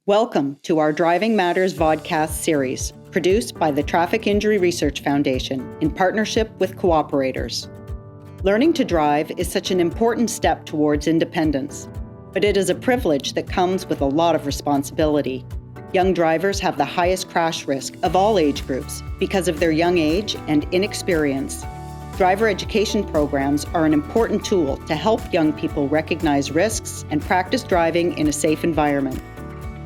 Welcome to our Driving Matters Vodcast series, produced by the Traffic Injury Research Foundation in partnership with cooperators. Learning to drive is such an important step towards independence, but it is a privilege that comes with a lot of responsibility. Young drivers have the highest crash risk of all age groups because of their young age and inexperience. Driver education programs are an important tool to help young people recognize risks and practice driving in a safe environment.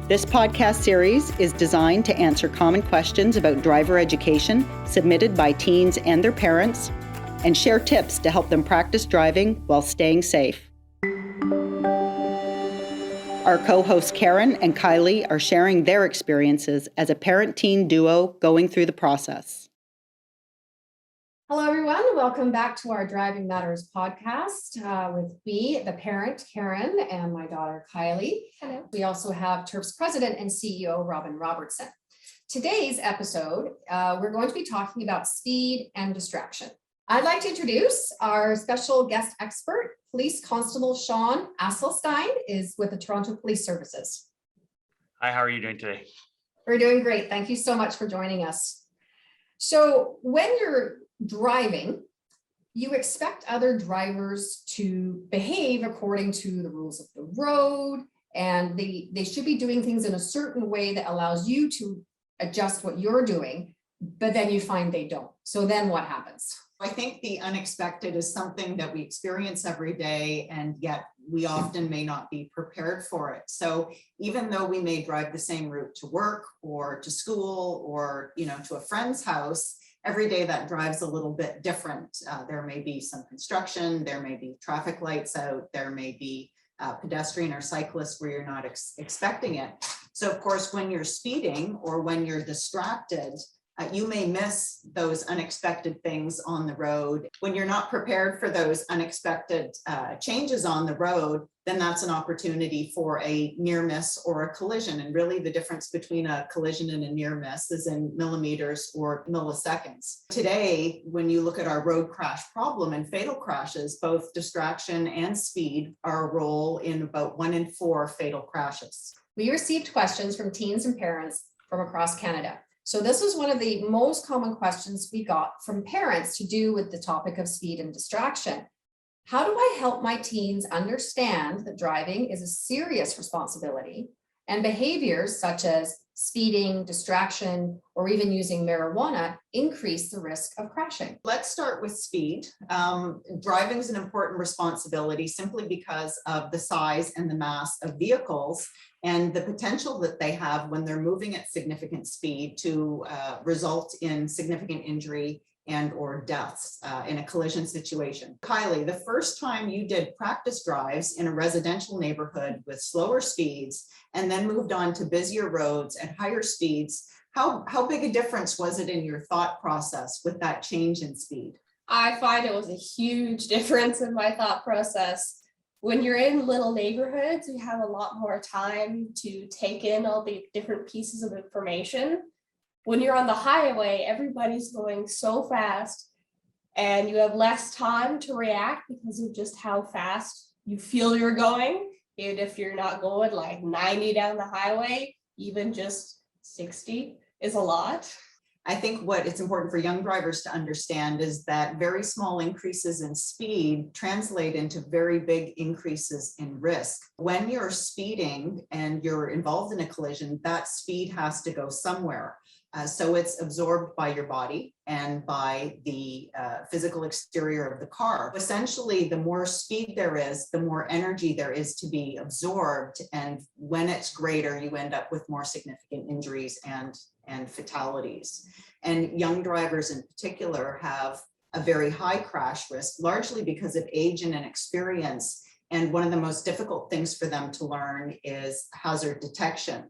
This podcast series is designed to answer common questions about driver education submitted by teens and their parents, and share tips to help them practice driving while staying safe. Our co-hosts Karen and Kylie are sharing their experiences as a parent-teen duo going through the process. Hello, everyone. Welcome back to our Driving Matters podcast with me, the parent, Karen, and my daughter, Kylie. Hello. We also have TURF's president and CEO, Robin Robertson. Today's episode, we're going to be talking about speed and distraction. I'd like to introduce our special guest expert, Police Constable Shaun Asselstine, is with the Toronto Police Services. Hi, how are you doing today? We're doing great. Thank you so much for joining us. So when you're driving, you expect other drivers to behave according to the rules of the road, and they should be doing things in a certain way that allows you to adjust what you're doing, but then you find they don't. So then what happens? I think the unexpected is something that we experience every day, and yet we often may not be prepared for it. So even though we may drive the same route to work or to school or, to a friend's house, every day that drives a little bit different. There may be some construction, there may be traffic lights out, there may be pedestrian or cyclists where you're not expecting it. So of course, when you're speeding or when you're distracted, you may miss those unexpected things on the road. When you're not prepared for those unexpected changes on the road, then that's an opportunity for a near miss or a collision. And really the difference between a collision and a near miss is in millimeters or milliseconds. Today, when you look at our road crash problem and fatal crashes, both distraction and speed are a role in about 1 in 4 fatal crashes. We received questions from teens and parents from across Canada. So this was one of the most common questions we got from parents to do with the topic of speed and distraction. How do I help my teens understand that driving is a serious responsibility and behaviors such as speeding, distraction, or even using marijuana increase the risk of crashing? Let's start with speed. Driving is an important responsibility simply because of the size and the mass of vehicles and the potential that they have when they're moving at significant speed to result in significant injury and or deaths in a collision situation. Kylie, the first time you did practice drives in a residential neighborhood with slower speeds and then moved on to busier roads at higher speeds, how big a difference was it in your thought process with that change in speed? I find it was a huge difference in my thought process. When you're in little neighborhoods, you have a lot more time to take in all the different pieces of information. When you're on the highway, everybody's going so fast and you have less time to react because of just how fast you feel you're going. Even if you're not going like 90 down the highway, even just 60 is a lot. I think what it's important for young drivers to understand is that very small increases in speed translate into very big increases in risk. When you're speeding and you're involved in a collision, that speed has to go somewhere. So it's absorbed by your body and by the physical exterior of the car. Essentially, the more speed there is, the more energy there is to be absorbed. And when it's greater, you end up with more significant injuries and fatalities. And young drivers in particular have a very high crash risk, largely because of age and inexperience. And one of the most difficult things for them to learn is hazard detection.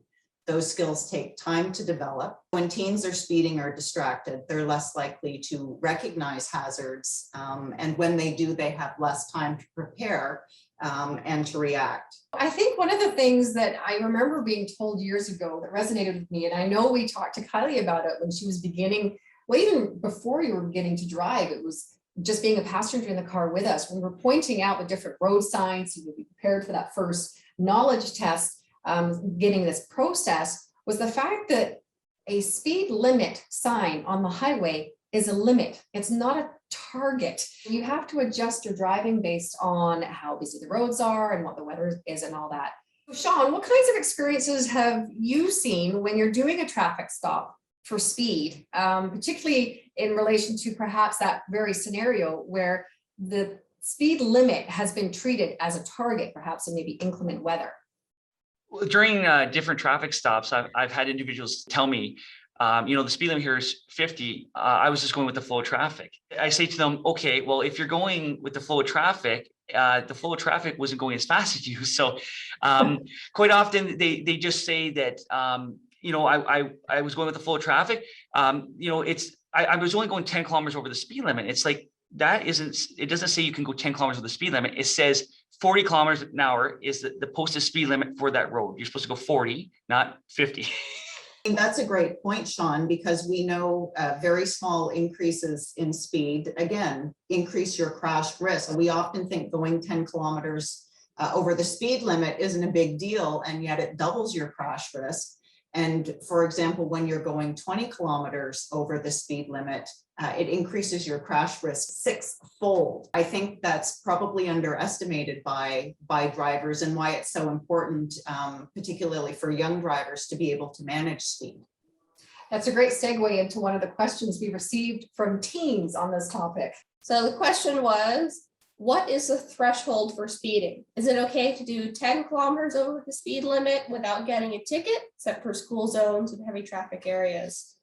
Those skills take time to develop. When teens are speeding or distracted, they're less likely to recognize hazards. And when they do, they have less time to prepare and to react. I think one of the things that I remember being told years ago that resonated with me, and I know we talked to Kylie about it when she was beginning, well, even before you were beginning to drive, it was just being a passenger in the car with us. When we're pointing out the different road signs, so you'll be prepared for that first knowledge test. getting this process was the fact that a speed limit sign on the highway is a limit. It's not a target. You have to adjust your driving based on how busy the roads are and what the weather is and all that. Shaun, what kinds of experiences have you seen when you're doing a traffic stop for speed, particularly in relation to perhaps that very scenario where the speed limit has been treated as a target, perhaps in maybe inclement weather? During different traffic stops, I've had individuals tell me, the speed limit here is 50. I was just going with the flow of traffic. I say to them, okay, well, if you're going with the flow of traffic wasn't going as fast as you. So quite often they just say that, I was going with the flow of traffic. I was only going 10 kilometers over the speed limit. It's like, it doesn't say you can go 10 kilometers over the speed limit. It says 40 kilometers an hour is the posted speed limit for that road. You're supposed to go 40, not 50. And that's a great point, Shaun, because we know very small increases in speed, again, increase your crash risk. We often think going 10 kilometers over the speed limit isn't a big deal, and yet it doubles your crash risk. And for example, when you're going 20 kilometers over the speed limit, it increases your crash risk 6-fold. I think that's probably underestimated by drivers, and why it's so important, particularly for young drivers, to be able to manage speed. That's a great segue into one of the questions we received from teens on this topic. So the question was, what is the threshold for speeding? Is it okay to do 10 kilometers over the speed limit without getting a ticket, except for school zones and heavy traffic areas?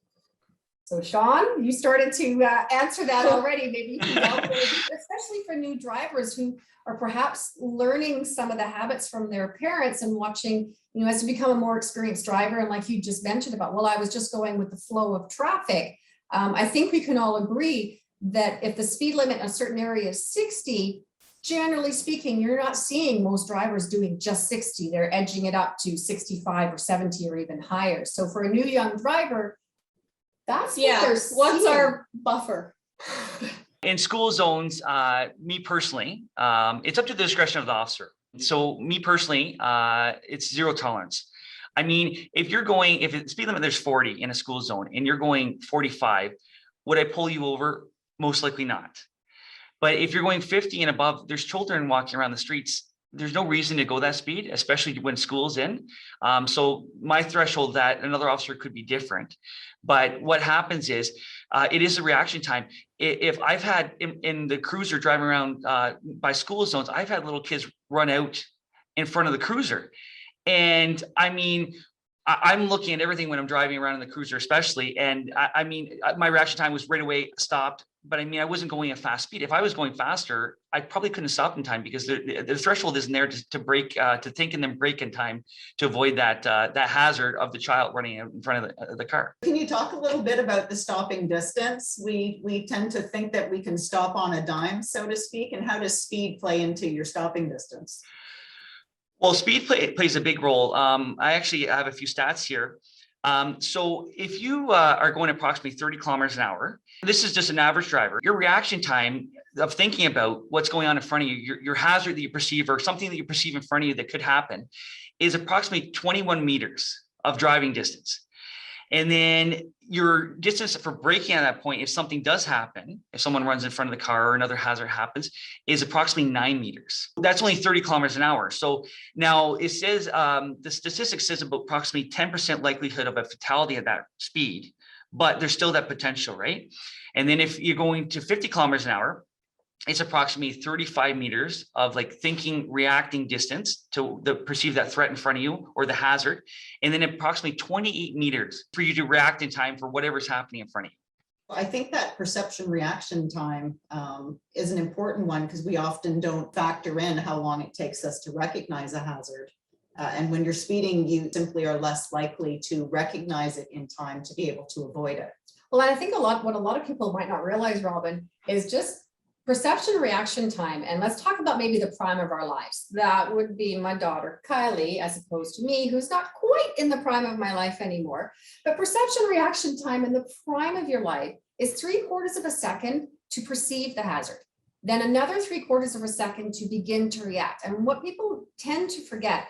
So Shaun, you started to answer that already. Maybe you can help, especially for new drivers who are perhaps learning some of the habits from their parents and watching, as you become a more experienced driver. And like you just mentioned about, well, I was just going with the flow of traffic. I think we can all agree that if the speed limit in a certain area is 60, generally speaking, you're not seeing most drivers doing just 60. They're edging it up to 65 or 70 or even higher. So for a new young driver, that's what's our buffer? In school zones, me personally, it's up to the discretion of the officer. So me personally, it's zero tolerance. I mean, if the speed limit there's 40 in a school zone and you're going 45, would I pull you over? Most likely not. But if you're going 50 and above, there's children walking around the streets. There's no reason to go that speed, especially when school's in. So my threshold, that another officer could be different. But what happens is, it is a reaction time. If I've had in the cruiser driving around by school zones, I've had little kids run out in front of the cruiser. And I mean, I'm looking at everything when I'm driving around in the cruiser, especially. And my reaction time was right away stopped. But I mean, I wasn't going at fast speed. If I was going faster, I probably couldn't stop in time, because the threshold isn't there to brake, to think and then brake in time to avoid that hazard of the child running out in front of the car. Can you talk a little bit about the stopping distance? We tend to think that we can stop on a dime, so to speak. And how does speed play into your stopping distance? Well, speed plays a big role. I actually have a few stats here. So if you are going approximately 30 kilometers an hour, this is just an average driver, your reaction time of thinking about what's going on in front of you, your hazard that you perceive or something that you perceive in front of you that could happen, is approximately 21 meters of driving distance. And then your distance for braking at that point, if something does happen, if someone runs in front of the car or another hazard happens, is approximately 9 meters. That's only 30 kilometers an hour. So now it says, the statistic says about approximately 10% likelihood of a fatality at that speed, but there's still that potential, right? And then if you're going to 50 kilometers an hour, it's approximately 35 meters of thinking, reacting distance to perceive that threat in front of you or the hazard. And then approximately 28 meters for you to react in time for whatever's happening in front of you. I think that perception reaction time is an important one, because we often don't factor in how long it takes us to recognize a hazard. And when you're speeding, you simply are less likely to recognize it in time to be able to avoid it. Well, I think what a lot of people might not realize, Robin, is just perception reaction time. And let's talk about maybe the prime of our lives. That would be my daughter, Kylie, as opposed to me, who's not quite in the prime of my life anymore. But perception reaction time in the prime of your life is 3/4 of a second to perceive the hazard. Then another 3/4 of a second to begin to react. And what people tend to forget,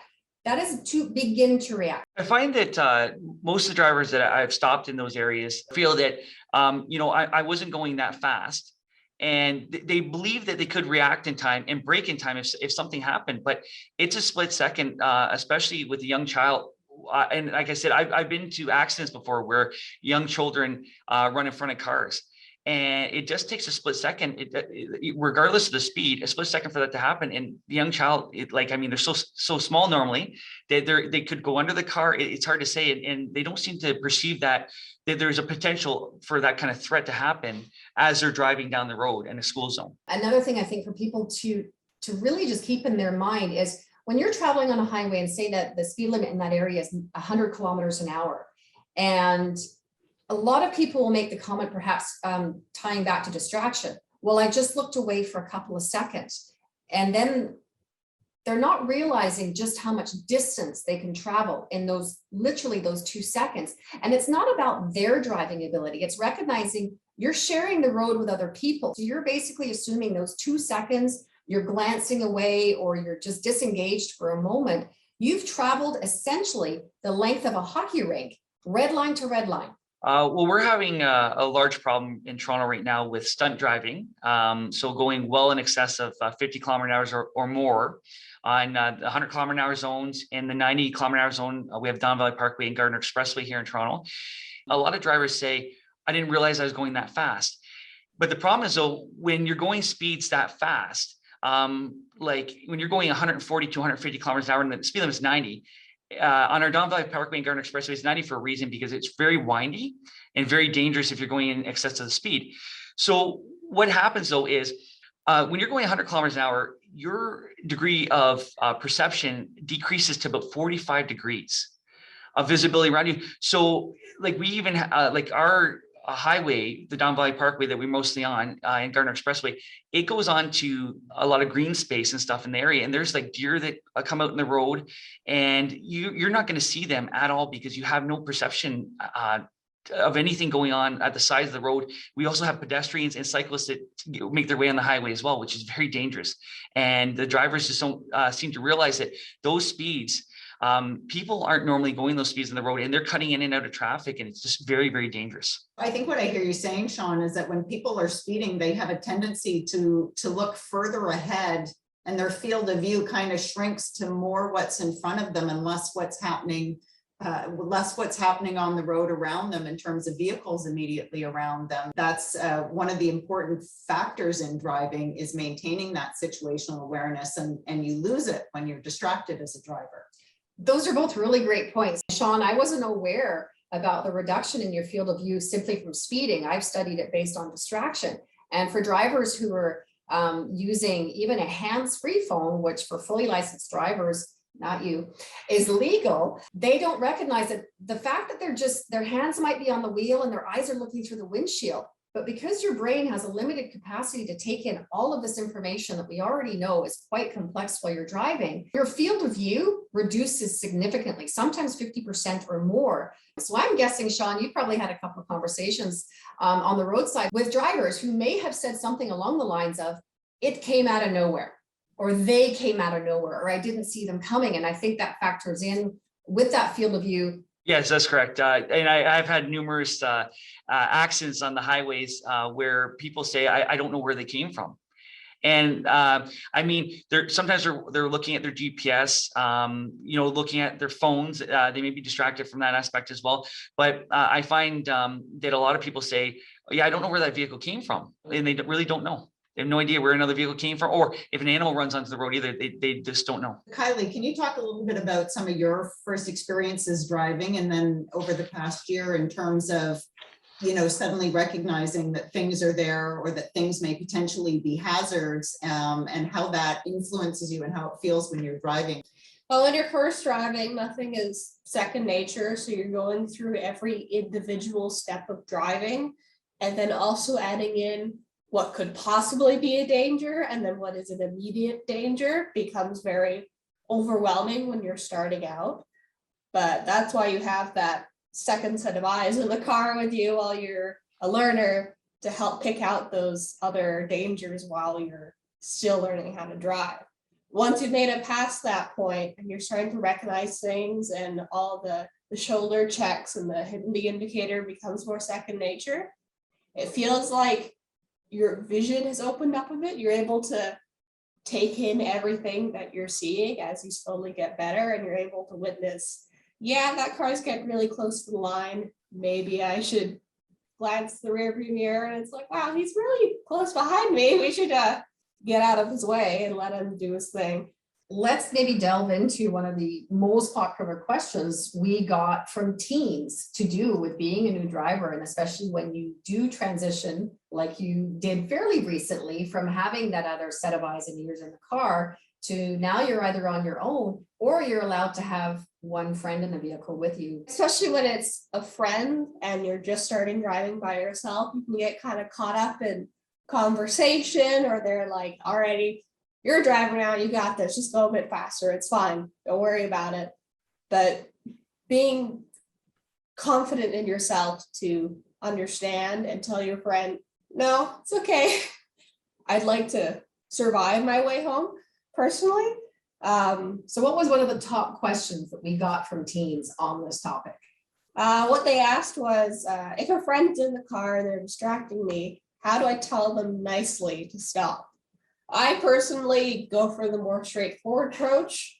That is to begin to react. I find that most of the drivers that I've stopped in those areas feel that, I wasn't going that fast. And they believe that they could react in time and brake in time if something happened. But it's a split second, especially with a young child. And like I said, I've been to accidents before where young children run in front of cars. And it just takes a split second, regardless of the speed, a split second for that to happen. And the young child, they're so small normally that they could go under the car. It's hard to say, and they don't seem to perceive that there's a potential for that kind of threat to happen as they're driving down the road in a school zone. Another thing I think for people to really just keep in their mind is when you're traveling on a highway and say that the speed limit in that area is 100 kilometers an hour, and a lot of people will make the comment, perhaps tying back to distraction. Well, I just looked away for a couple of seconds, and then they're not realizing just how much distance they can travel in literally those 2 seconds. And it's not about their driving ability. It's recognizing you're sharing the road with other people. So you're basically assuming those 2 seconds, you're glancing away or you're just disengaged for a moment. You've traveled essentially the length of a hockey rink, red line to red line. Well, we're having a large problem in Toronto right now with stunt driving. So going well in excess of 50 kilometer an hour or more on the 100 kilometer an hour zones. In the 90 kilometer an hour zone, we have Don Valley Parkway and Gardner Expressway here in Toronto. A lot of drivers say, I didn't realize I was going that fast. But the problem is, though, when you're going speeds that fast, like when you're going 140 to 150 kilometers an hour and the speed limit is 90, on our Don Valley Parkway and Gardner Expressway is 90 for a reason, because it's very windy and very dangerous if you're going in excess of the speed. So what happens though is when you're going 100 kilometers an hour, your degree of perception decreases to about 45 degrees of visibility around you. So like we even like our highway, the Don Valley Parkway that we're mostly on and Gardner Expressway, it goes on to a lot of green space and stuff in the area. And there's like deer that come out in the road, and you're not going to see them at all because you have no perception of anything going on at the sides of the road. We also have pedestrians and cyclists that make their way on the highway as well, which is very dangerous. And the drivers just don't seem to realize that those speeds, people aren't normally going those speeds on the road, and they're cutting in and out of traffic, and it's just very, very dangerous. I think what I hear you saying, Shaun, is that when people are speeding, they have a tendency to look further ahead, and their field of view kind of shrinks to more what's in front of them and less what's happening on the road around them in terms of vehicles immediately around them. That's one of the important factors in driving, is maintaining that situational awareness, and you lose it when you're distracted as a driver. Those are both really great points. Shaun, I wasn't aware about the reduction in your field of view simply from speeding. I've studied it based on distraction. And for drivers who are using even a hands-free phone, which for fully licensed drivers, not you, is legal, they don't recognize that the fact that their hands might be on the wheel and their eyes are looking through the windshield. But because your brain has a limited capacity to take in all of this information that we already know is quite complex while you're driving, your field of view reduces significantly, sometimes 50% or more. So I'm guessing, Shaun, you probably had a couple of conversations on the roadside with drivers who may have said something along the lines of, it came out of nowhere, or they came out of nowhere, or I didn't see them coming. And I think that factors in with that field of view. Yes, that's correct. And I've had numerous accidents on the highways where people say, I don't know where they came from. And sometimes they're looking at their GPS, looking at their phones. They may be distracted from that aspect as well. But I find that a lot of people say, yeah, I don't know where that vehicle came from. And they really don't know. They have no idea where another vehicle came from, or if an animal runs onto the road either, they just don't know. Kylie, can you talk a little bit about some of your first experiences driving, and then over the past year in terms of, suddenly recognizing that things are there or that things may potentially be hazards, and how that influences you and how it feels when you're driving? Well, when you're first driving, nothing is second nature. So you're going through every individual step of driving, and then also adding in what could possibly be a danger, and then what is an immediate danger becomes very overwhelming when you're starting out. But that's why you have that second set of eyes in the car with you while you're a learner, to help pick out those other dangers while you're still learning how to drive. once you've made it past that point and you're starting to recognize things and all the shoulder checks and the hidden indicator becomes more second nature, it feels like your vision has opened up a bit. You're able to take in everything that you're seeing as you slowly get better, and you're able to witness, yeah, that car's getting really close to the line. Maybe I should glance the rearview mirror, and it's like, wow, he's really close behind me. We should get out of his way and let him do his thing. Let's maybe delve into one of the most popular questions we got from teens to do with being a new driver, and especially when you do transition, like you did fairly recently, from having that other set of eyes and ears in the car to now you're either on your own or you're allowed to have one friend in the vehicle with you. Especially when it's a friend and you're just starting driving by yourself, you can get kind of caught up in conversation, or they're like, alrighty, you're a driver now, you got this, just go a bit faster, it's fine, don't worry about it. But being confident in yourself to understand and tell your friend, no, it's okay. I'd like to survive my way home personally. So what was one of the top questions that we got from teens on this topic? What they asked was, if a friend's in the car and they're distracting me, how do I tell them nicely to stop? I personally go for the more straightforward approach.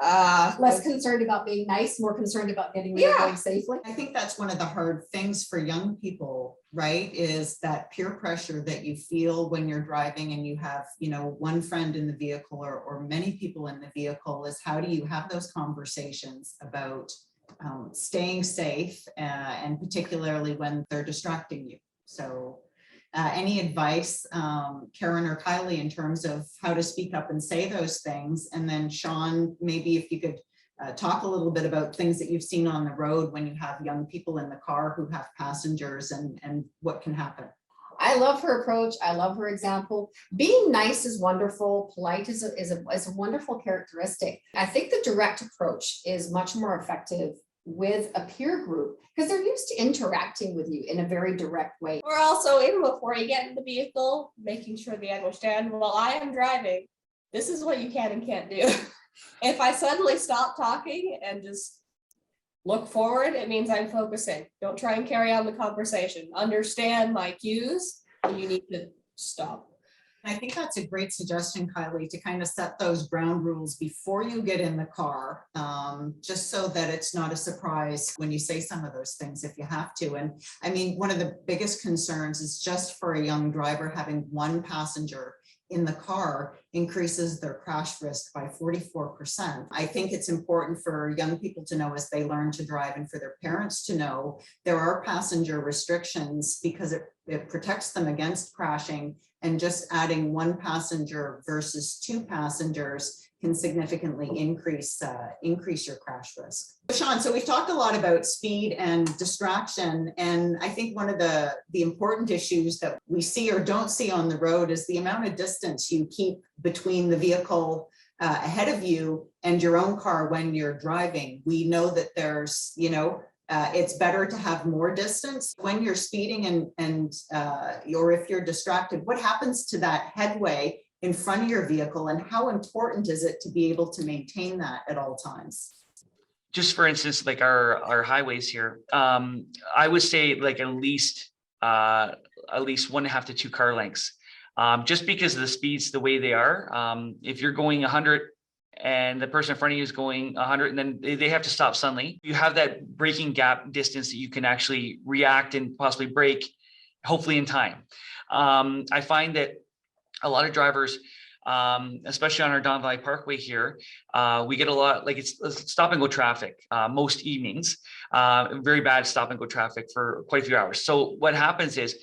Less concerned about being nice, more concerned about getting there going safely. I think that's one of the hard things for young people, right? Is that peer pressure that you feel when you're driving and you have, one friend in the vehicle or many people in the vehicle, is how do you have those conversations about staying safe, and particularly when they're distracting you. So any advice, Karen or Kylie, in terms of how to speak up and say those things? And then Shaun, maybe if you could talk a little bit about things that you've seen on the road when you have young people in the car who have passengers, and what can happen. I love her approach. I love her example. Being nice is wonderful. Polite is a wonderful characteristic. I think the direct approach is much more effective with a peer group because they're used to interacting with you in a very direct way. Or also, even before you get in the vehicle, making sure they understand, while I am driving, this is what you can and can't do. If I suddenly stop talking and just look forward, it means I'm focusing. Don't try and carry on the conversation. Understand my cues, and you need to stop. I think that's a great suggestion, Kylie, to kind of set those ground rules before you get in the car, just so that it's not a surprise when you say some of those things if you have to. And I mean, one of the biggest concerns is just for a young driver, having one passenger in the car increases their crash risk by 44%. I think it's important for young people to know as they learn to drive, and for their parents to know there are passenger restrictions because it protects them against crashing, and just adding one passenger versus two passengers can significantly increase your crash risk. Shaun, so we've talked a lot about speed and distraction, and I think one of the important issues that we see or don't see on the road is the amount of distance you keep between the vehicle ahead of you and your own car when you're driving. We know that there's, it's better to have more distance when you're speeding and or if you're distracted. What happens to that headway in front of your vehicle, and how important is it to be able to maintain that at all times? Just for instance, like our highways here, I would say like at least 1.5 to 2 car lengths, just because of the speeds the way they are. If you're going 100 and the person in front of you is going 100, and then they have to stop suddenly, you have that braking gap distance that you can actually react and possibly brake, hopefully in time. I find that a lot of drivers, especially on our Don Valley Parkway here, we get a lot, like it's stop and go traffic most evenings, very bad stop and go traffic for quite a few hours. So what happens is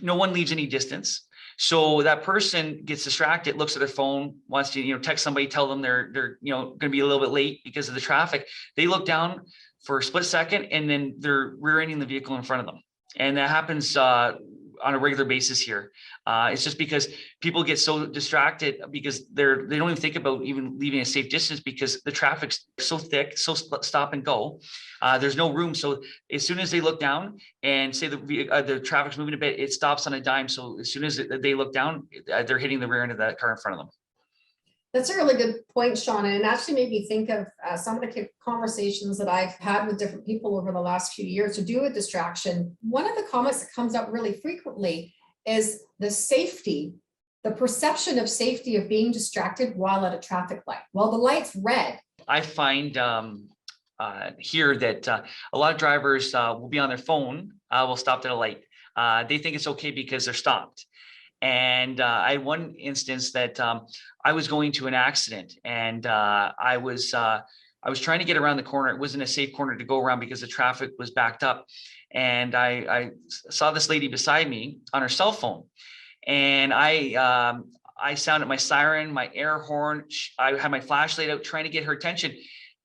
no one leaves any distance. So that person gets distracted, looks at their phone, wants to, text somebody, tell them they're going to be a little bit late because of the traffic. They look down for a split second, and then they're rear-ending the vehicle in front of them. And that happens on a regular basis here. It's just because people get so distracted because they don't even think about even leaving a safe distance because the traffic's so thick, so stop and go. There's no room. So as soon as they look down and say the traffic's moving a bit, it stops on a dime. So as soon as they look down, they're hitting the rear end of that car in front of them. That's a really good point, Shaun, and it actually made me think of some of the conversations that I've had with different people over the last few years to do with distraction. One of the comments that comes up really frequently is the safety, the perception of safety of being distracted while at a traffic light. While the light's red. I find here that a lot of drivers will be on their phone, will stop at a light. They think it's okay because they're stopped. And I had one instance that I was going to an accident, and I was trying to get around the corner. It wasn't a safe corner to go around because the traffic was backed up. And I saw this lady beside me on her cell phone, and I sounded my siren, my air horn. I had my flashlight out trying to get her attention,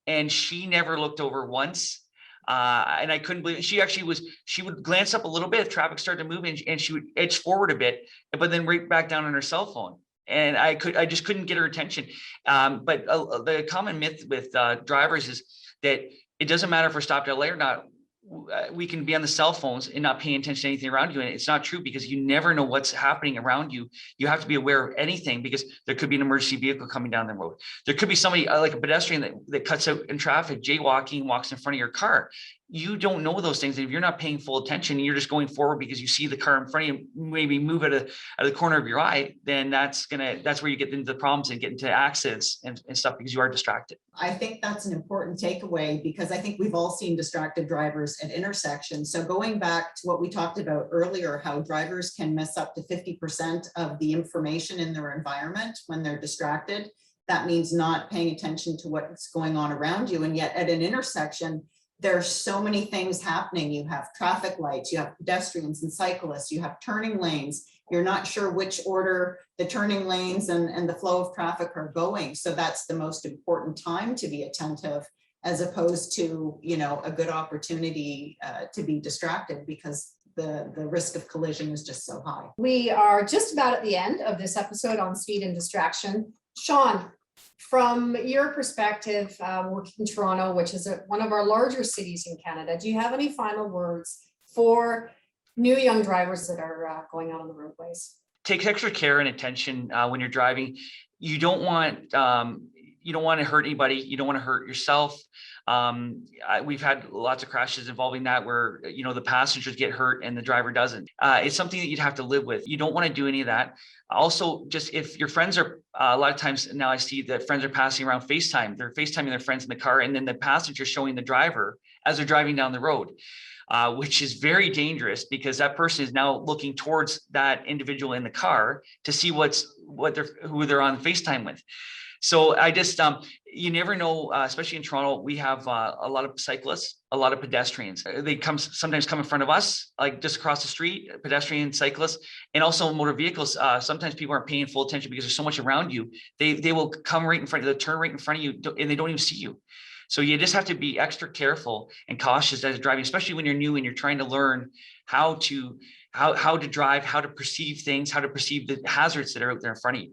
and she never looked over once. And I couldn't believe it. She would glance up a little bit if traffic started to move, and she would edge forward a bit, but then right back down on her cell phone. And I just couldn't get her attention. But the common myth with drivers is that it doesn't matter if we're stopped at a light or not. We can be on the cell phones and not paying attention to anything around you. And it's not true, because you never know what's happening around you. You have to be aware of anything, because there could be an emergency vehicle coming down the road. There could be somebody like a pedestrian that cuts out in traffic, jaywalking, walks in front of your car. You don't know those things. And if you're not paying full attention, and you're just going forward because you see the car in front of you, maybe move out of the corner of your eye, then that's where you get into the problems and get into accidents and stuff, because you are distracted. I think that's an important takeaway, because I think we've all seen distracted drivers at intersections. So going back to what we talked about earlier, how drivers can miss up to 50% of the information in their environment when they're distracted. That means not paying attention to what's going on around you. And yet at an intersection, there's so many things happening. You have traffic lights, you have pedestrians and cyclists, you have turning lanes. You're not sure which order the turning lanes and the flow of traffic are going. So that's the most important time to be attentive, as opposed to, a good opportunity to be distracted, because the risk of collision is just so high. We are just about at the end of this episode on speed and distraction. Shaun, from your perspective, working in Toronto, which is one of our larger cities in Canada, do you have any final words for new young drivers that are going out on the roadways? Take extra care and attention when you're driving. You don't want to hurt anybody. You don't want to hurt yourself. We've had lots of crashes involving that, where the passengers get hurt and the driver doesn't. It's something that you'd have to live with. You don't want to do any of that. Also, just if your friends are, a lot of times now I see that friends are passing around FaceTime. They're FaceTiming their friends in the car, and then the passenger showing the driver as they're driving down the road, which is very dangerous, because that person is now looking towards that individual in the car to see who they're on FaceTime with. So I just, you never know, especially in Toronto, we have a lot of cyclists, a lot of pedestrians. They sometimes come in front of us, like just across the street, pedestrian, cyclists, and also motor vehicles. Sometimes people aren't paying full attention because there's so much around you. They will come right in front of you, they'll turn right in front of you, and they don't even see you. So you just have to be extra careful and cautious as you're driving, especially when you're new and you're trying to learn how to drive, how to perceive things, how to perceive the hazards that are out there in front of you.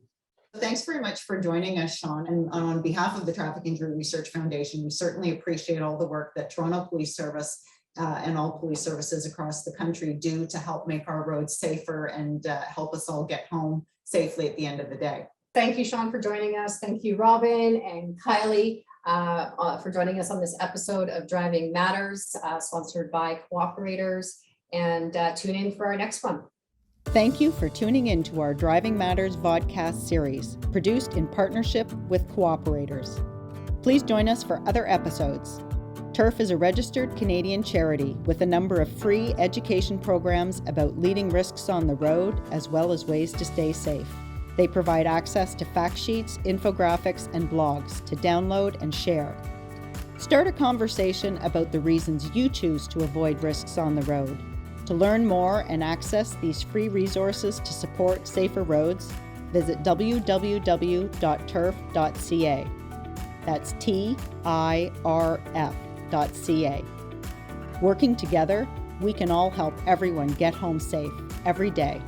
Thanks very much for joining us, Shaun. And on behalf of the Traffic Injury Research Foundation, we certainly appreciate all the work that Toronto Police Service and all police services across the country do to help make our roads safer and help us all get home safely at the end of the day. Thank you, Shaun, for joining us. Thank you, Robin and Kylie, for joining us on this episode of Driving Matters, sponsored by Cooperators. And tune in for our next one. Thank you for tuning in to our Driving Matters Vodcast series, produced in partnership with Cooperators. Please join us for other episodes. TURF is a registered Canadian charity with a number of free education programs about leading risks on the road, as well as ways to stay safe. They provide access to fact sheets, infographics, and blogs to download and share. Start a conversation about the reasons you choose to avoid risks on the road. To learn more and access these free resources to support safer roads, visit www.turf.ca. That's TIRF.ca. Working together, we can all help everyone get home safe every day.